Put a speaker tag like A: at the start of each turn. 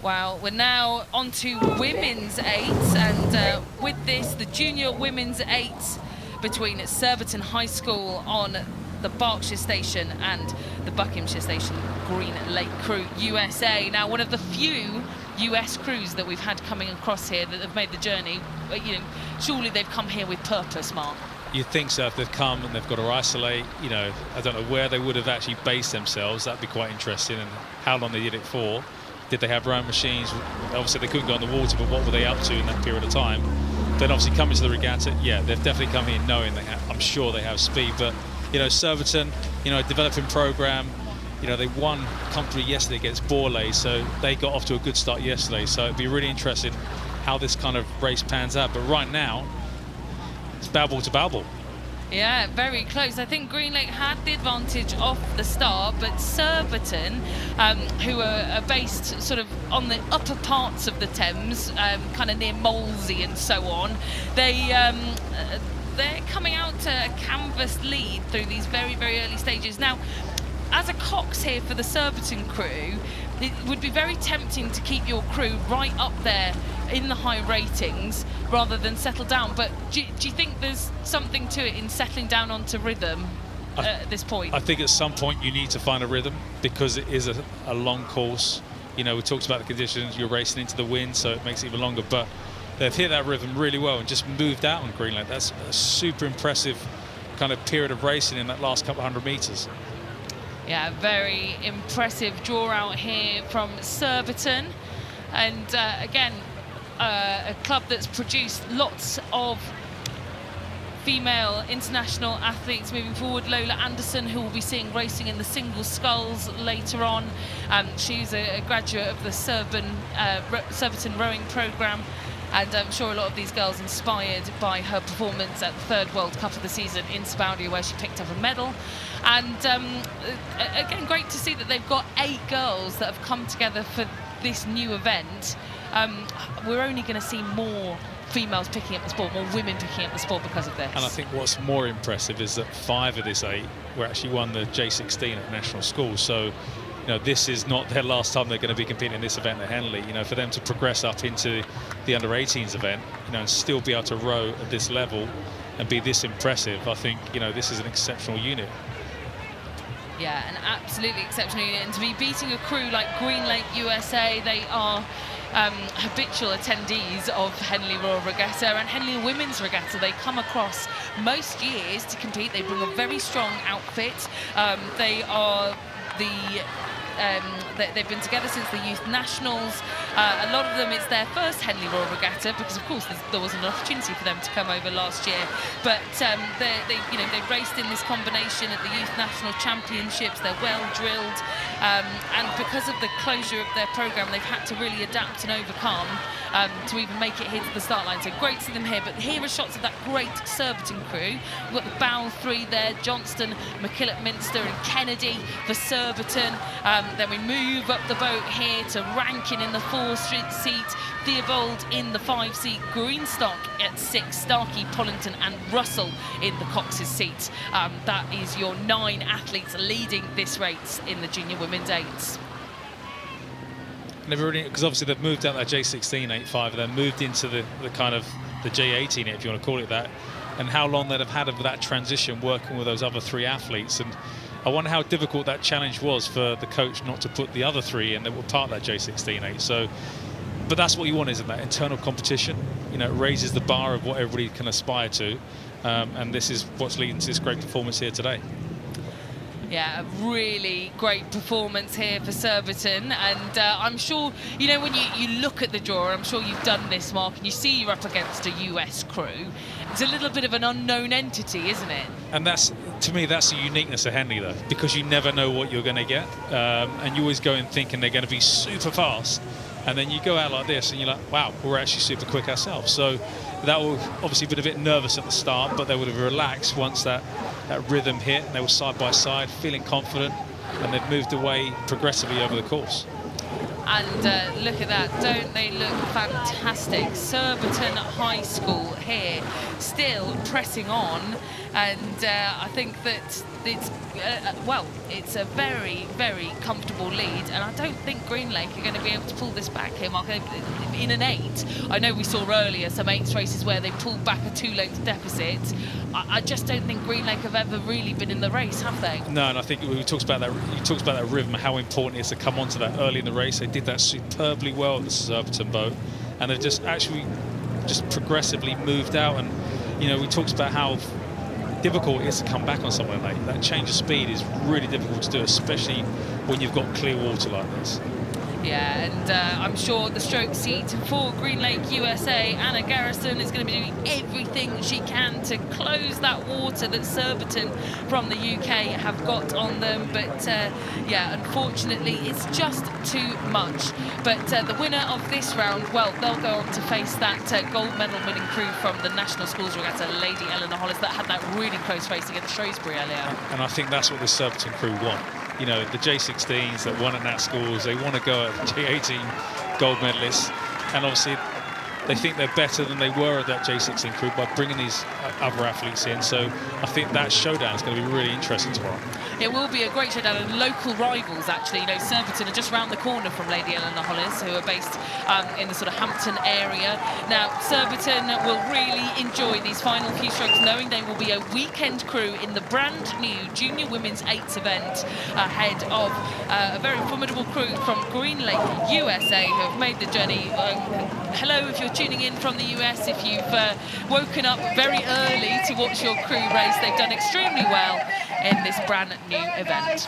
A: Well, we're now on to women's 8, and with this, the junior women's 8 between Surbiton High School on the Berkshire Station and the Buckinghamshire Station Green Lake Crew USA. Now, one of the few US crews that we've had coming across here that have made the journey, you know, surely they've come here with purpose, Mark.
B: You'd think so. If they've come and they've got to isolate, you know, I don't know where they would have actually based themselves. That'd be quite interesting, and how long they did it for. Did they have rowing machines? Obviously they couldn't go on the water, but what were they up to in that period of time? Then obviously coming to the regatta, yeah, they've definitely come here knowing I'm sure they have speed. But, you know, Surbiton, you know, developing program, you know, they won comfortably yesterday against Borley, so they got off to a good start yesterday. So it'd be really interesting how this kind of race pans out. But right now, it's bow ball to bow ball.
A: Yeah, very close. I think Green Lake had the advantage off the start, but Surbiton, who are based sort of on the upper parts of the Thames, kind of near Molesey and so on, they're coming out to a canvas lead through these very, very early stages. Now, as a Cox here for the Surbiton crew, it would be very tempting to keep your crew right up there in the high ratings rather than settle down. But do you think there's something to it in settling down onto rhythm at this point?
B: I think at some point you need to find a rhythm, because it is a long course. You know, we talked about the conditions, you're racing into the wind, so it makes it even longer. But they've hit that rhythm really well and just moved out on Green Lake. That's a super impressive kind of period of racing in that last couple 100 metres.
A: Yeah, very impressive draw out here from Surbiton. And again, a club that's produced lots of female international athletes moving forward. Lola Anderson, who will be seeing racing in the single sculls later on. She's a graduate of the Surbiton rowing programme. And I'm sure a lot of these girls inspired by her performance at the 3rd World Cup of the season in Saudi, where she picked up a medal. And again, great to see that they've got 8 girls that have come together for this new event. We're only going to see more females picking up the sport, more women picking up the sport because of this. And
B: I think what's more impressive is that 5 of this 8 were actually won the J16 at national school. So, you know, this is not their last time they're going to be competing in this event at Henley. You know, for them to progress up into the under-18s event, you know, and still be able to row at this level and be this impressive, I think, you know, this is an exceptional unit.
A: Yeah, an absolutely exceptional unit. And to be beating a crew like Green Lake USA, they are habitual attendees of Henley Royal Regatta and Henley Women's Regatta. They come across most years to compete. They bring a very strong outfit. They are they've been together since the Youth Nationals. A lot of them, it's their first Henley Royal Regatta, because of course there wasn't an opportunity for them to come over last year. But they've raced in this combination at the Youth National Championships. They're well drilled, and because of the closure of their programme, they've had to really adapt and overcome to even make it here to the start line. So great to see them here. But here are shots of that great Surbiton crew. We've got the bow 3 there: Johnston, McKillop, Minster and Kennedy for Surbiton. Then we move up the boat here to Rankin in the 4 seat, Theobald in the 5 seat, Greenstock at 6, Starkey, Pollington and Russell in the Cox's seat. That is your 9 athletes leading this race in the junior women's 8s.
B: Because obviously they've moved out that J16 8.5 and then moved into the kind of the J18, if you want to call it that, and how long they'd have had of that transition working with those other 3 athletes. And I wonder how difficult that challenge was for the coach not to put the otother 3 in that were part of that J16 8. So, but that's what you want, isn't that internal competition? You know, it raises the bar of what everybody can aspire to, and this is what's leading to this great performance here today.
A: Yeah, a really great performance here for Surbiton, and I'm sure, you know, when you look at the draw, I'm sure you've done this, Mark, and you see you're up against a US crew. It's a little bit of an unknown entity, isn't it? And
B: that's, to me, that's the uniqueness of Henley, though, because you never know what you're going to get, and you always go in thinking they're going to be super fast, and then you go out like this and you're like, wow, we're actually super quick ourselves. So that will obviously been a bit nervous at the start, but they would have relaxed once that rhythm hit, and they were side by side, feeling confident, and they've moved away progressively over the course.
A: And look at that, don't they look fantastic? Surbiton High School here, still pressing on, and I think that it's, well, it's a very, very comfortable lead, and I don't think Green Lake are going to be able to pull this back here, Mark, in an 8. I know we saw earlier some 8s races where they pulled back a 2-length deficit. I just don't think Green Lake have ever really been in the race, have they?
B: No, and I think we talked about that. You talked about that rhythm, how important it is to come onto that early in the race. They did that superbly well at the Surbiton boat, and they've just progressively moved out. And you know, we talked about how difficult it is to come back on somewhere late. That change of speed is really difficult to do, especially when you've got clear water like this.
A: Yeah, and I'm sure the stroke seat for Green Lake USA, Anna Garrison, is going to be doing everything she can to close that water that Surbiton from the UK have got on them. But yeah, unfortunately, it's just too much. But the winner of this round, well, they'll go on to face that gold medal winning crew from the National Schools Regatta, Lady Eleanor Hollis, that had that really close race against Shrewsbury earlier.
B: And I think that's what the Surbiton crew want. You know, the J16s that won at Nat Schools, they want to go at the J18 gold medalists, and obviously they think they're better than they were at that J16 crew by bringing these other athletes in. So I think that showdown is going to be really interesting tomorrow.
A: It will be a great showdown, and local rivals actually. You know, Surbiton are just round the corner from Lady Eleanor Hollis, who are based in the sort of Hampton area. Now, Surbiton will really enjoy these final few strokes, knowing they will be a weekend crew in the brand new Junior Women's 8s event, ahead of a very formidable crew from Green Lake USA, who have made the journey. Hello, if you're tuning in from the US, if you've woken up very early to watch your crew race, they've done extremely well in this brand new event.